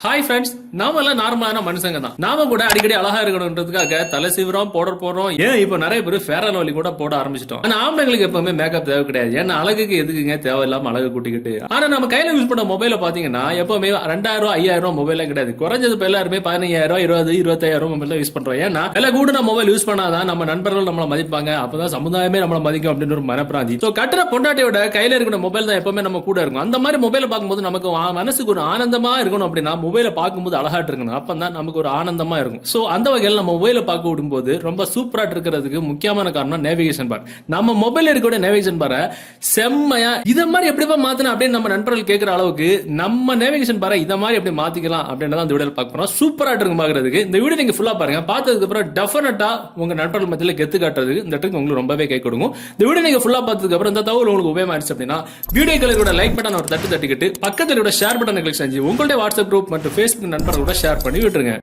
Hi friends, நாம எல்லாம் நார்மலான மனுஷங்க தான். நாம கூட அடிக்கடி அழகா இருக்கணும்ன்றதுக்காக தலை சீவிரம் பவுடர் போடுறோம். ஏன் இப்ப நிறைய பேர் ஃபேர் அண்ட் லவ்லி கூட போட ஆரம்பிச்சிட்டோம். ஆனா ஆம்பளைங்களுக்கு எப்பவுமே மேக்கப் தேவை கிடையாது. ஏன்னா அழகுக்கு எதுக்குங்க தேவையில்லாம அழகு கூட்டிக்கிட்டு. ஆனா நம்ம கையில யூஸ் பண்ண மொபைல பாத்தீங்கன்னா எப்பவுமே 2000 5000 மொபைல கிடையாது. குறைஞ்சது இப்ப எல்லாருமே 15000 20 25000 மொபைல் தான் யூஸ் பண்றோம். ஏன்னா விலை கூட மொபைல் யூஸ் பண்ணாதான் நம்ம நண்பர்கள் நம்மள மதிப்பாங்க, அப்பதான் சமுதாயமே நம்மள மதிக்கும் அப்படின்னு ஒரு மனப்பிராந்தி. சோ கட்டுற பொண்டாட்டியோட கையில இருக்கிற மொபைல் தான் எப்பவுமே நம்ம கூட இருக்கும். அந்த மாதிரி மொபைல பார்க்கும்போது நமக்கு மனசுக்கு ஒரு ஆனந்தமா இருக்கணும். அப்படின்னா மொபைல பார்க்கும்போது அழகாட்டு இருக்கணும். அப்பதான் நமக்கு ஒரு ஆனந்தமா இருக்கும். சோ அந்த வகையில் நம்ம மொபைல பார்க்க விடும்போது ரொம்ப சூப்பரா இருக்கிறதுக்கு முக்கியமான காரணம் நேவிகேஷன் பார். நம்ம மொபைல் இருக்கக்கூடிய நேவிகேஷன் பாரை செம்மையா இத மாதிரி எப்படிப்பா மாத்தணும் அப்படின்னு நம்ம நண்பர்கள் கேட்கிற அளவுக்கு நம்ம நேவிகேஷன் பாரை இத மாதிரி எப்படி மாத்திக்கலாம் அப்படின்றத இந்த வீடியோல பார்க்க போறோம். சூப்பரா இருக்கும் பாக்குறதுக்கு. இந்த வீடியோ நீங்க ஃபுல்லா பாருங்க. பார்த்ததுக்கு அப்புறம் டெஃபினட்டா உங்க நண்பர்கள் மத்தியில கெத்து காட்டுறதுக்கு இந்த ட்ரிக் உங்களுக்கு ரொம்பவே கை கொடுக்கும். இந்த வீடியோ நீங்க ஃபுல்லா பார்த்ததுக்கு அப்புறம் இந்த தகவல் உங்களுக்கு உபயோகமாயிருச்சு அப்படின்னா வீடியோக்களோட லைக் பட்டன் ஒரு தட்டிக்கிட்டு பக்கத்துல ஷேர் பட்டனை கிளிக் செஞ்சு உங்களுடைய வாட்ஸ்அப் குரூப் மற்றும் Facebook நண்பர்களோட ஷேர் பண்ணி விட்டுருங்க.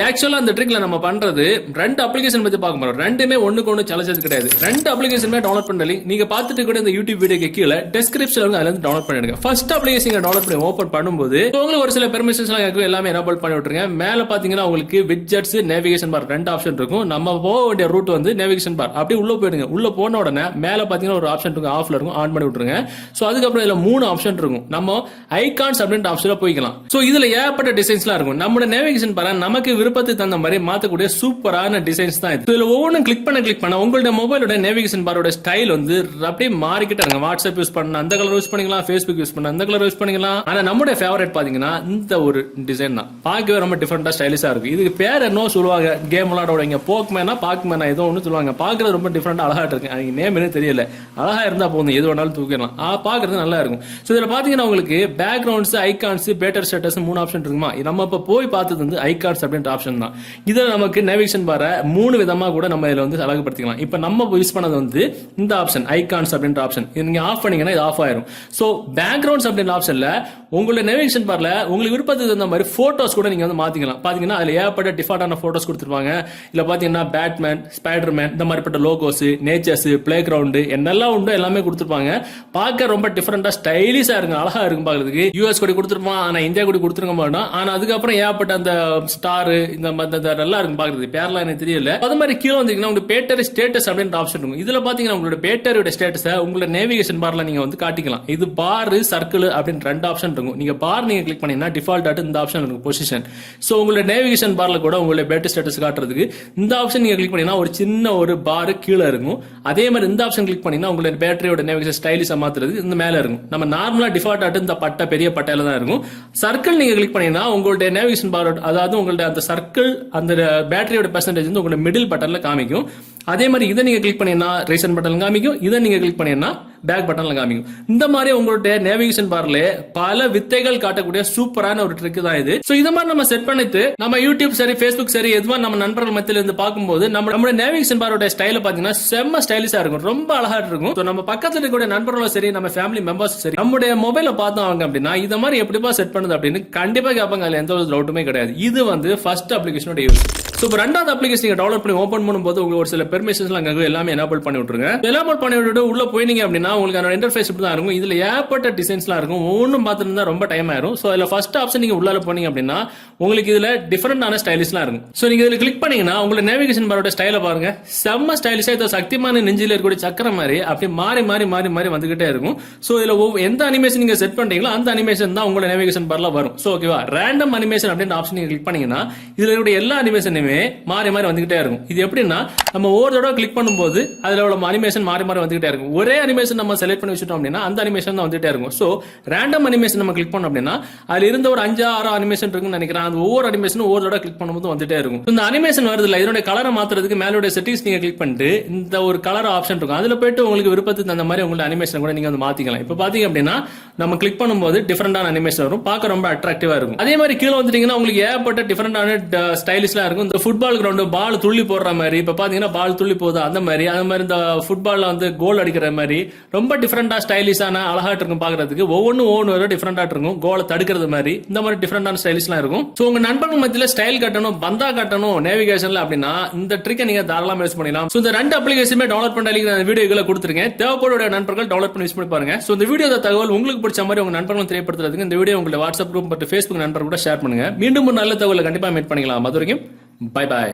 ஆக்சுவலா அந்த ட்ரிக்ல நம்ம பண்றது ரெண்டு அப்ளிகேஷன் பத்தி பார்க்க போறோம். ரெண்டுமே ஒண்ணுக்கு ஒண்ணு சலச்சது கிடையாது. ரெண்டு அப்ளிகேஷனுமே டவுன்லோட் பண்ணி நீங்க பார்த்துட்டு கூட இந்த யூடியூப் வீடியோக்கு கீழே டிஸ்கிரிப்ஷன்ல அதுல இருந்து டவுன்லோட் பண்ணிடுங்க. ஃபர்ஸ்ட் அப்ளிகேஷன் டவுன்லோட் பண்ணி ஓபன் பண்ணும்போது உங்களுக்கு ஒரு சில பெர்மிஷன்ஸ் எல்லாம் இருக்கும். எல்லாமே எனேபிள் பண்ணி விட்டுருங்க. மேல பாத்தீங்கன்னா உங்களுக்கு விட்ஜெட்ஸ் நேவிகேஷன் பார் ரெண்டு ஆப்ஷன் இருக்கும். நம்ம போக வேண்டிய ரூட் வந்து நேவிகேஷன் பார். அப்படியே உள்ள போயிடுங்க. உள்ள போன உடனே மேல பாத்தீங்கன்னா ஒரு ஆப்ஷன் இருக்கும், ஆஃப்ல இருக்கும், ஆன் பண்ணி விட்டுருங்க. சோ அதுக்கப்புறம் இதுல 3 ஆப்ஷன் இருக்கும். நம்ம ஐகான்ஸ் அப்படின்ற ஆப்ஷன்ல போய்க்கலாம். சோ இதுல ஏகப்பட்ட டிசைன்ஸ்லாம் இருக்கும். நம்ம நேவிகேஷன் பார் நமக்கு விருப்பத்துக்கு தகுந்த மாதிரி மாத்தக்கூடிய சூப்பரான டிசைன்ஸ் தான் இது. இதுல ஒவ்வொன்றும் கிளிக் பண்ண உங்களுடைய மொபைலோட நேவிகேஷன் பாரோட ஸ்டைல் வந்து அப்படியே மாறிக்கிட்டே இருங்க. வாட்ஸ்அப் யூஸ் பண்ண அந்த கலர் யூஸ் பண்ணிக்கலாம், Facebook யூஸ் பண்ண அந்த கலர் யூஸ் பண்ணிக்கலாம். ஆனா நம்மளுடைய ஃபேவரட் பாத்தீங்கன்னா இந்த ஒரு டிசைன் தான். பார்க்கவே ரொம்ப டிஃபரெண்டா ஸ்டைலிஷா இருக்கு. இதுக்கு பேர் என்ன சொல்லுவாங்க, கேம் விளையாடுவாங்க, போக்மேனா பாக்மேனா ஏதோ ஒன்று சொல்லுவாங்க. பாக்குறது ரொம்ப டிஃபரெண்டா அழகா இருக்கு. அதுக்கு நேம் என்ன தெரியல. அழகா இருந்தா போதும், எது வேணாலும் தூக்கிடலாம். பாக்குறது நல்லா இருக்கும். சோ இதுல பாத்தீங்கன்னா உங்களுக்கு பேக்ரவுண்ட்ஸ், ஐகான்ஸ், பேட்டர் ஸ்டேட்டஸ் 3 ஆப்ஷன் இருக்குமா. நம்ம இப்ப போய் பார்த்தது வந்து ஐகான்ஸ் அப்படின்ற ஆப்ஷன் தான். இதுல நமக்கு நேவிகேஷன் பார 3 விதமா கூட நம்ம இதுல வந்து அழகுபடுத்திக்கலாம். இப்ப நம்ம யூஸ் பண்ணது வந்து இந்த ஆப்ஷன் ஐகான்ஸ் அப்படின்ற ஆப்ஷன். நீங்க ஆஃப் பண்ணீங்கன்னா இது ஆஃப் ஆயிரும். சோ பேக்ரவுண்ட்ஸ் அப்படின்ற ஆப்ஷன்ல உங்களுடைய நேவிகேஷன் பார்ல உங்களுக்கு விருப்பத்துக்கு தகுந்த மாதிரி போட்டோஸ் கூட நீங்க வந்து மாத்திக்கலாம். பாத்தீங்கன்னா அதுல ஏகப்பட்ட டிஃபால்ட்டான போட்டோஸ் கொடுத்துருப்பாங்க. இல்ல பாத்தீங்கன்னா பேட்மேன், ஸ்பைடர்மேன், இந்த மாதிரிப்பட்ட லோகோஸ், நேச்சர்ஸ், பிளே கிரவுண்ட் என்னெல்லாம் உண்டோ எல்லாமே கொடுத்துருப்பாங்க. பார்க்க ரொம்ப டிஃபரெண்டா ஸ்டைலிஷா இருக்கும், அழகா இருக்கும் பாக்குறதுக்கு. யூஎஸ் கொடி கொடுத்துருப்பான், ஆனா இந்தியா கொடி கொடுத்துருக்க மாட்டோம். ஆனா அதுக்கப்புறம் ஏகப்பட்ட அந்த ஸ்டார் இந்த நல்லா இருக்கும் பாக்குறது. பேர்லாம் எனக்கு தெரியல. அது மாதிரி கீழே வந்தீங்கன்னா உங்களுக்கு பேட்டர் ஸ்டேட்டஸ் அப்படின்ற ஆப்ஷன் இருக்கும். இதுல பாத்தீங்கன்னா உங்களோட பேட்டரோட ஸ்டேட்டஸை உங்களோட நேவிகேஷன் பார்ல நீங்க வந்து காட்டிக்கலாம். இது பார், சர்க்கிள் அப்படின்னு 2 ஆப்ஷன் இருக்கும். நீங்க பார் நீங்க கிளிக் பண்ணீங்கன்னா டிஃபால்ட் ஆட்டு இந்த ஆப்ஷன் இருக்கும், பொசிஷன். சோ உங்களோட நேவிகேஷன் பார்ல கூட உங்களோட பேட்டர் ஸ்டேட்டஸ் காட்டுறதுக்கு இந்த ஆப்ஷன் நீங்க கிளிக் பண்ணீங்கன்னா ஒரு சின்ன ஒரு பார் கீழே இருக்கும். அதே மாதிரி இந்த ஆப்ஷன் கிளிக் பண்ணீங்கன்னா உங்களோட பேட்டரியோட நேவிகேஷன் ஸ்டைலிஷா மாத்துறதுக்கு இந்த மேல இருக்கும். நம்ம நார்மலா டிஃபால்ட் ஆட்டு இந்த பட்டை பெரிய பட்டையில தான் இருக்கும். சர்க்கிள் நீங்க கிளிக் பண்ணீங்கன்னா உங்களுடைய நேவிகேஷன் பார், அதாவது உங்களுடைய அந்த சர்க்கிள் அந்த பேட்டரியோட பெர்சன்டேஜ் வந்து உங்களோட மிடில் பட்டன்ல காமிக்கும். அதே மாதிரி இதை நீங்க கிளிக் பண்ணீங்கன்னா ரைட் பட்டன் காமிக்கும். இதை நீங்க கிளிக் பண்ணீங்கன்னா பேக் பட்டன்ல காமிக்கும். இந்த மாதிரி உங்களுடைய நேவிகேஷன் பார்ல பல வித்தைகள் காட்டக்கூடிய சூப்பரான ஒரு ட்ரிக் தான் இது. சோ இத மாதிரி நம்ம செட் பண்ணிட்டு நம்ம யூடியூப் சரி, Facebook சரி, எதுவா நம்ம நண்பர்கள் மத்தியில இருந்து பார்க்கும்போது நம்ம நேவிகேஷன் பாரோட ஸ்டைல பாத்தீங்கன்னா செம்ம ஸ்டைலிஷா இருக்கும், ரொம்ப அழகா இருக்கும். நம்ம பக்கத்துல இருக்கக்கூடிய நண்பர்களும் சரி, நம்ம ஃபேமிலி மெம்பர்ஸ் சரி, நம்முடைய மொபைல பார்த்தவங்க அப்படின்னா இத மாதிரி எப்படிப்பா செட் பண்ணுது அப்படின்னு கண்டிப்பா கேட்பாங்க. அதுல எந்த ஒரு டவுட்டுமே கிடையாது. இது வந்து ஃபர்ஸ்ட் அப்ளிகேஷனோட யூஸ். சோ ரெண்டாவது அப்ளிகேஷன் நீங்க டவுன்லோட் பண்ணி ஓபன் பண்ணும்போது உங்களுக்கு ஒரு சில பெர்மிஷன்ஸ் எல்லாமே எனேபிள் பண்ணி விட்டுருங்க. எனேபிள் பண்ணி விட்டுட்டு உள்ள போயினீங்க அப்படின்னா உங்களுக்கு அந்த இன்டர்ஃபேஸ் இப்படி தான் இருக்கும். இதுல ஏகப்பட்ட டிசைன்ஸ்லாம் இருக்கும். ஒவ்வொன்றும் பார்த்துட்டு ரொம்ப டைம் ஆயிரும். சோ இதுல ஃபர்ஸ்ட் ஆப்ஷன் நீங்க உள்ள போனீங்க அப்படின்னா உங்களுக்கு இதுல டிஃபரெண்டான ஸ்டைலிஷ்லாம் இருக்கும். சோ நீங்க இதுல கிளிக் பண்ணீங்கன்னா உங்களோட நேவிகேஷன் பாரோட ஸ்டைல பாருங்க. செம்ம ஸ்டைலிஷா இது சக்திமான நெஞ்சில இருக்கக்கூடிய சக்கரம் மாதிரி அப்படி மாறி மாறி மாறி மாறி வந்துகிட்டே இருக்கும். சோ இதுல எந்த அனிமேஷன் நீங்க செட் பண்றீங்களோ அந்த அனிமேஷன் தான் உங்களோட நேவிகேஷன் பார்ல வரும். சோ ஓகேவா, ரேண்டம் அனிமேஷன் அப்படின்ற ஆப்ஷன் நீங்க கிளிக் பண்ணீங்கன்னா இதுல இருக்கக்கூடிய எல்லா அனிமேஷனுமே மாறி மாறி வந்துகிட்டே இருக்கும். இது எப்படின்னா நம்ம ஒவ்வொரு தடவை கிளிக் பண்ணும்போது அதுல உள்ள அனிமேஷன் மாறி மாறி வந்துகிட்டே இருக்கும். ஒரே அனிமேஷன் நம்ம செலக்ட் பண்ணி வச்சுட்டோம் அப்படின்னா அந்த அனிமேஷன் தான் வந்துட்டே இருக்கும். சோ ரேண்டம் அனிமேஷன் நம்ம கிளிக் பண்ணோம் அப்படின்னா அதுல இருந்த ஒரு 5-6 அனிமேஷன் இருக்குன்னு நினைக்கிறேன். அது ஒவ்வொரு அனிமேஷனும் ஒவ்வொரு தடவை கிளிக் பண்ணும்போது வந்துட்டே இருக்கும். இந்த அனிமேஷன் வருது இல்ல, இதோட கலரை மாத்துறதுக்கு மேலோட செட்டிங்ஸ் நீங்க கிளிக் பண்ணிட்டு இந்த ஒரு கலர் ஆப்ஷன் இருக்கும். அதுல போயிட்டு உங்களுக்கு விருப்பத்துக்கு அந்த மாதிரி உங்களோட அனிமேஷன் கூட நீங்க வந்து மாத்திக்கலாம். இப்ப பாத்தீங்க அப்படின்னா நம்ம கிளிக் பண்ணும்போது டிஃபரெண்டான அனிமேஷன் வரும், பார்க்க ரொம்ப அட்ராக்டிவா இருக்கும். அதே மாதிரி கீழே வந்துட்டீங்கன்னா உங்களுக்கு ஏகப்பட்ட டிஃபரெண்டான ஸ்டைலிஷ்லாம் இருக்கும். ஃபுட்பால் கிரவுண்ட் பால் துள்ளி போடுற மாதிரி, இப்ப பாத்தீங்கன்னா பால் துள்ளி போகுது அந்த மாதிரி இந்த ஃபுட்பால்ல வந்து கோல் அடிக்கிற மாதிரி ரொம்ப டிஃப்ரெண்டா ஸ்டைலிஷான அழகாட்டு இருக்கும் பாக்குறதுக்கு. ஒவ்வொரு டிஃப்ரெண்டா இருக்கும். கோலை தடுக்கிறது மாதிரி இந்த மாதிரி டிஃப்ரெண்டான ஸ்டைலிஷ்லாம் இருக்கும். சோ உங்க நண்பர்கள் மத்தியில ஸ்டைல் காட்டணும், பந்தா காட்டணும் நேவிகேஷன்ல அப்படின்னா இந்த ட்ரிக்கை நீங்க தாராளமா யூஸ் பண்ணலாம். சோ இந்த 2 அப்ளிகேஷனுமே டவுன்லோட் பண்ண லிங்க் நான் வீடியோக்குள்ள கொடுத்துருக்கேன். தேவைப்படுற நண்பர்கள் டவுன்லோட் பண்ணி யூஸ் பண்ணி பாருங்க. சோ இந்த வீடியோ தகவல் உங்களுக்கு பிடிச்ச மாதிரி உங்க நண்பர்களும் தெரியப்படுத்துறதுக்கு இந்த வீடியோ உங்க வாட்ஸ்அப் குரூப் மற்றும் Facebook நண்பர்கள் கூட ஷேர் பண்ணுங்க. மீண்டும் ஒரு நல்ல தகவலை கண்டிப்பா மீட் பண்ணிக்கலாம். அது வரைக்கும் பை பாய்.